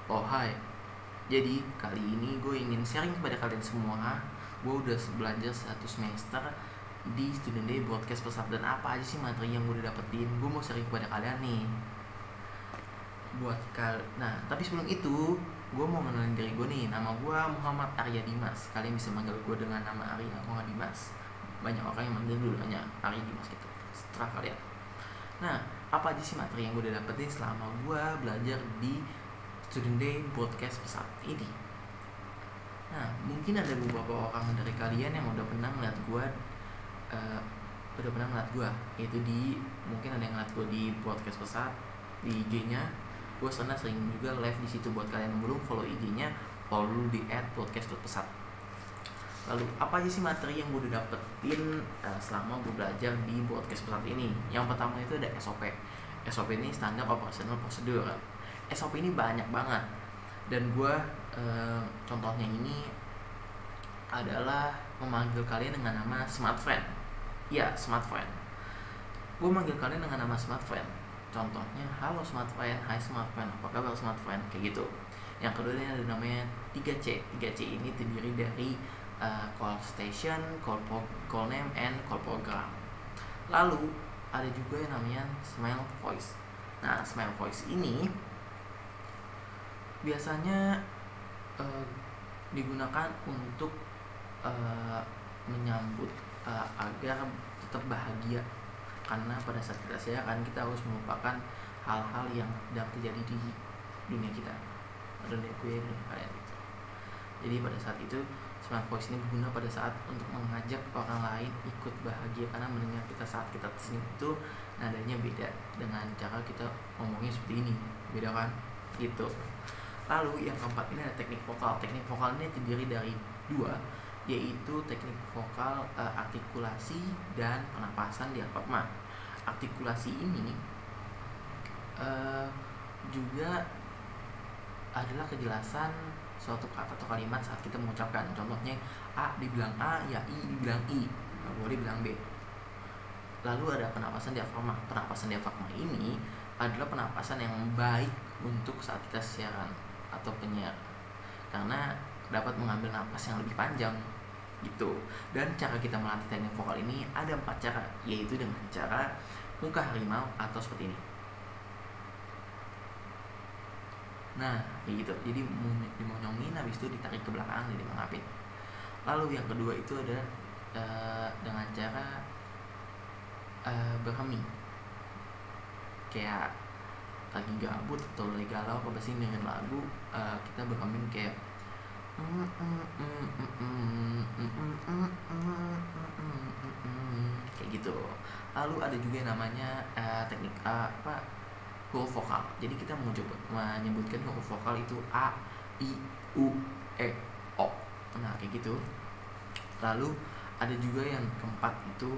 Oh hai, jadi kali ini gue ingin sharing kepada kalian semua. Gue udah belajar 1 semester di Student Day Broadcast Pesat. Dan apa aja sih materi yang gue udah dapetin, gue mau sharing kepada kalian nih. Nah, tapi sebelum itu gue mau ngenalin diri gue nih. Nama gue Muhammad Arya Dimas. Kalian bisa manggil gue dengan nama Arya atau Dimas. Banyak orang yang manggil dulu hanya Arya Dimas gitu, setelah kalian. Nah, apa aja sih materi yang gue udah dapetin selama gue belajar di Student Day Broadcast Pesat ini? Nah, mungkin ada beberapa orang dari kalian yang udah pernah ngeliat gue, yaitu mungkin ada yang ngeliat gue di Broadcast Pesat di IG-nya. Gue sana sering juga live di situ. Buat kalian yang belum follow IG-nya, follow dulu di @podcast.pesat. Lalu apa aja sih materi yang gue udah dapetin selama gue belajar di Broadcast Pesat ini? Yang pertama itu ada SOP. SOP ini Standard Operational Procedure. SOP ini banyak banget, dan gue contohnya ini adalah memanggil kalian dengan nama Smart Friend. Ya, Smart Friend. Gue manggil kalian dengan nama Smart Friend. Contohnya, halo Smart Friend, hai Smart Friend, apa kabar Smart Friend, kayak gitu. Yang kedua ini ada namanya 3C. 3C ini terdiri dari call station, call name, and call program. Lalu ada juga yang namanya Smile Voice. Nah, Smile Voice ini biasanya digunakan untuk menyambut agar tetap bahagia, karena pada saat kita siaran kita harus melupakan hal-hal yang sedang terjadi di dunia kita, dunia kalian gitu. Jadi pada saat itu Smart Voice ini berguna pada saat untuk mengajak orang lain ikut bahagia, karena mendengar kita saat kita tersenyum itu nadanya beda dengan cara kita ngomongnya seperti ini, beda kan gitu. Lalu yang keempat ini ada teknik vokal. Teknik vokal ini terdiri dari 2, yaitu teknik vokal artikulasi dan pernapasan diafragma. Artikulasi ini juga adalah kejelasan suatu kata atau kalimat saat kita mengucapkan. Contohnya, A dibilang A, ya I dibilang I, nggak boleh bilang B. Lalu ada penapasan diafragma. Penapasan diafragma ini adalah penapasan yang baik untuk saat kita siaran atau penyiar, karena dapat mengambil napas yang lebih panjang gitu. Dan cara kita melatih teknik vokal ini ada 4 cara, yaitu dengan cara muka harimau atau seperti ini. Nah, kayak gitu. Jadi dimonyongin, habis itu ditarik ke belakang, jadi mengapit. Lalu yang kedua itu ada dengan cara berhemi. Kayak lagi gabut atau lagi galau, apa sih dengerin lagu, kita berhemi kayak kayak gitu. Lalu ada juga yang namanya teknik huruf vokal. Jadi kita menyebutkan huruf vokal itu A, I, U, E, O. Nah, kayak gitu. Lalu ada juga yang keempat itu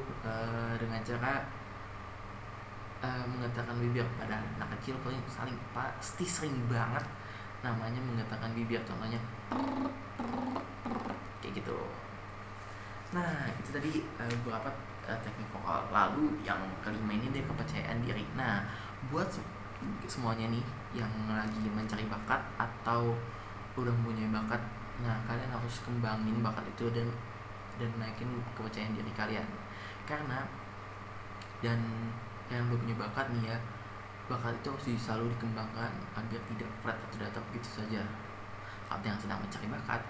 dengan cara menggetarkan bibir. Pada anak kecil pasti sering banget namanya menggetarkan bibir. Contohnya kayak gitu. Nah, itu tadi beberapa teknik vokal. Lalu yang kelima ini dia kepercayaan diri. Nah, buat semuanya nih yang lagi mencari bakat atau udah mempunyai bakat, nah kalian harus kembangin bakat itu dan naikin kepercayaan diri kalian. Karena dan yang udah punya bakat nih ya, bakat itu harus selalu dikembangkan agar tidak flat atau datar begitu saja. Saat yang sedang mencari bakat,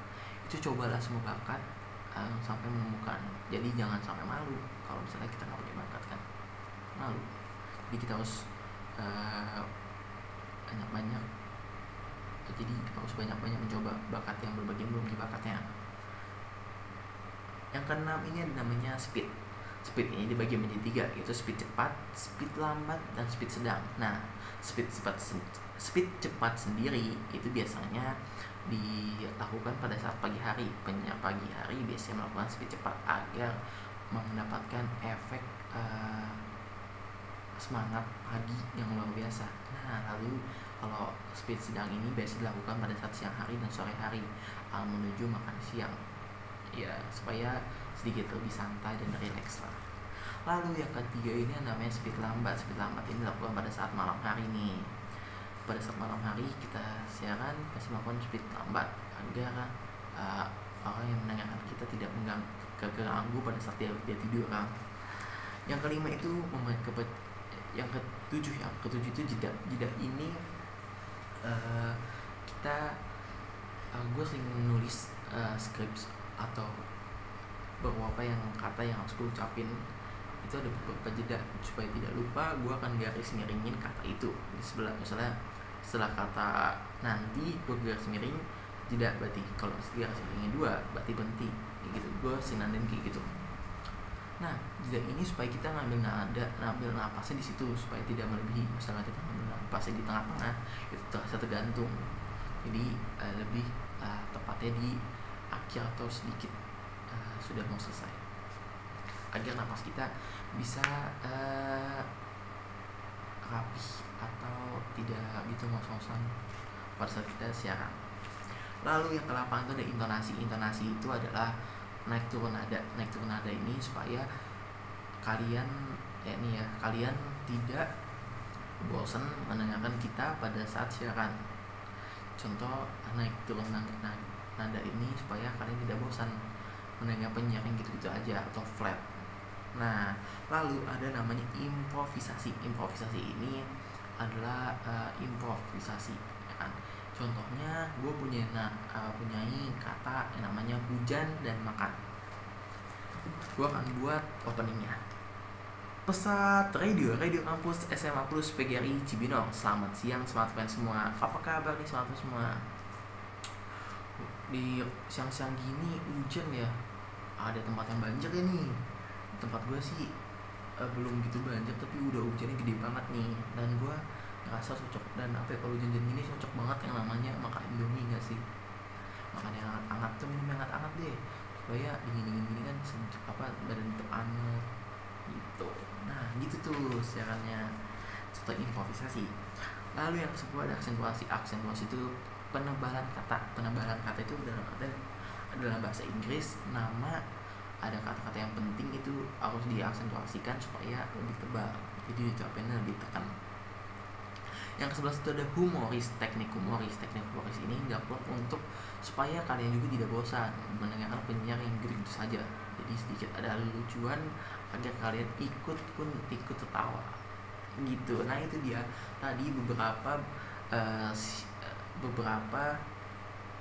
itu cobalah semua bakat sampai menemukan. Jadi jangan sampai malu kalau misalnya kita nggak punya bakat, kan malu. Jadi kita harus banyak-banyak mencoba bakat yang berbagai belum di bakatnya. Yang keenam ini namanya speed. Speed ini dibagi menjadi 3, yaitu speed cepat, speed lambat, dan speed sedang. Nah, speed cepat sendiri itu biasanya dilakukan pada saat pagi hari. Penyiar pagi hari biasanya melakukan speed cepat agar mendapatkan efek semangat pagi yang luar biasa. Nah, lalu kalau speed sedang ini biasa dilakukan pada saat siang hari dan sore hari menuju makan siang, ya supaya sedikit lebih santai dan rileks lah. Lalu yang ketiga ini namanya speed lambat. Speed lambat ini dilakukan pada saat malam hari nih. pada saat malam hari kita siaran pasti melakukan speed lambat agar orang yang mendengarkan kita tidak keganggu pada saat dia tidur kan. Yang kelima itu yang ketujuh itu jeda ini gue sering menulis script atau beberapa yang kata yang harus gue ucapin itu ada beberapa jeda supaya tidak lupa. Gue akan garis miringin kata itu di sebelah, misalnya setelah kata nanti gue garis miring jeda, berarti kalau garis miringnya 2 berarti berhenti kayak gitu. Gue sinandin kayak gitu. Nah jeda ini supaya kita ngambil napasnya di situ supaya tidak melebihi. Misalnya kita ngambil napasnya di tengah-tengah itu terasa tergantung, jadi lebih tepatnya di akhir atau sedikit sudah mau selesai, agar napas kita bisa rapi atau tidak gitu ngos-ngosan pada saat kita siaran. Lalu yang ke-8 itu ada intonasi. Intonasi itu adalah naik turun nada. Naik turun nada ini supaya kalian tidak bosan mendengarkan kita pada saat siaran. Contoh naik turun nada ini supaya kalian tidak bosan mendengar penyiar yang gitu-gitu aja atau flat. Nah, lalu ada namanya improvisasi. Improvisasi ini adalah improvisasi, ya kan? Contohnya gue punyai kata yang namanya hujan dan makan. Gue akan buat openingnya. Pesat radio kampus SMA Plus PGRI Cibinong. Selamat siang smartfan semua. Apa kabar nih smartfan semua? Di siang-siang gini hujan ya. Ada tempat yang banjir ya nih. Tempat gue sih belum gitu banjir, tapi udah hujannya gede banget nih. Dan gue ngerasa cocok, dan kalau hujan-hujan gini cocok banget yang namanya makan Indomie gak sih? Makan yang hangat-hangat tuh, minum yang hangat-hangat deh, supaya dingin-dingin gini kan badan terhangat gitu. Nah gitu tuh siarannya, contoh improvisasi. Lalu yang ke-10 ada aksentuasi. Aksentuasi itu penebalan kata. Penebalan kata itu dalam bahasa Inggris, ada kata-kata yang penting itu harus diaksentuasikan supaya lebih tebal, jadi ucapannya lebih tekan. Yang ke-11 itu ada humoris. Teknik humoris ini dilakukan untuk supaya kalian juga tidak bosan mendengarkan penyiar yang gitu saja. Jadi sedikit ada lucuan agar kalian ikut tertawa gitu. Nah itu dia tadi beberapa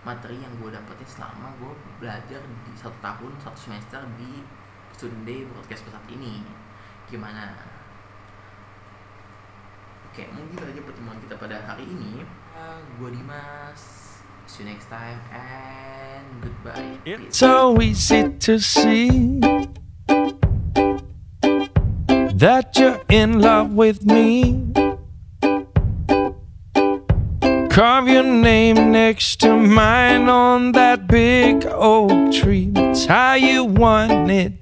materi yang gue dapetin selama gue belajar di 1 tahun 1 semester di Student Day Broadcast Pesat ini. Gimana? Oke, mungkin itu aja pertemuan kita pada hari ini. Gue Dimas. See you next time and goodbye. It's so easy to see that you're in love with me. Carve your name next to mine on that big oak tree. That's how you want it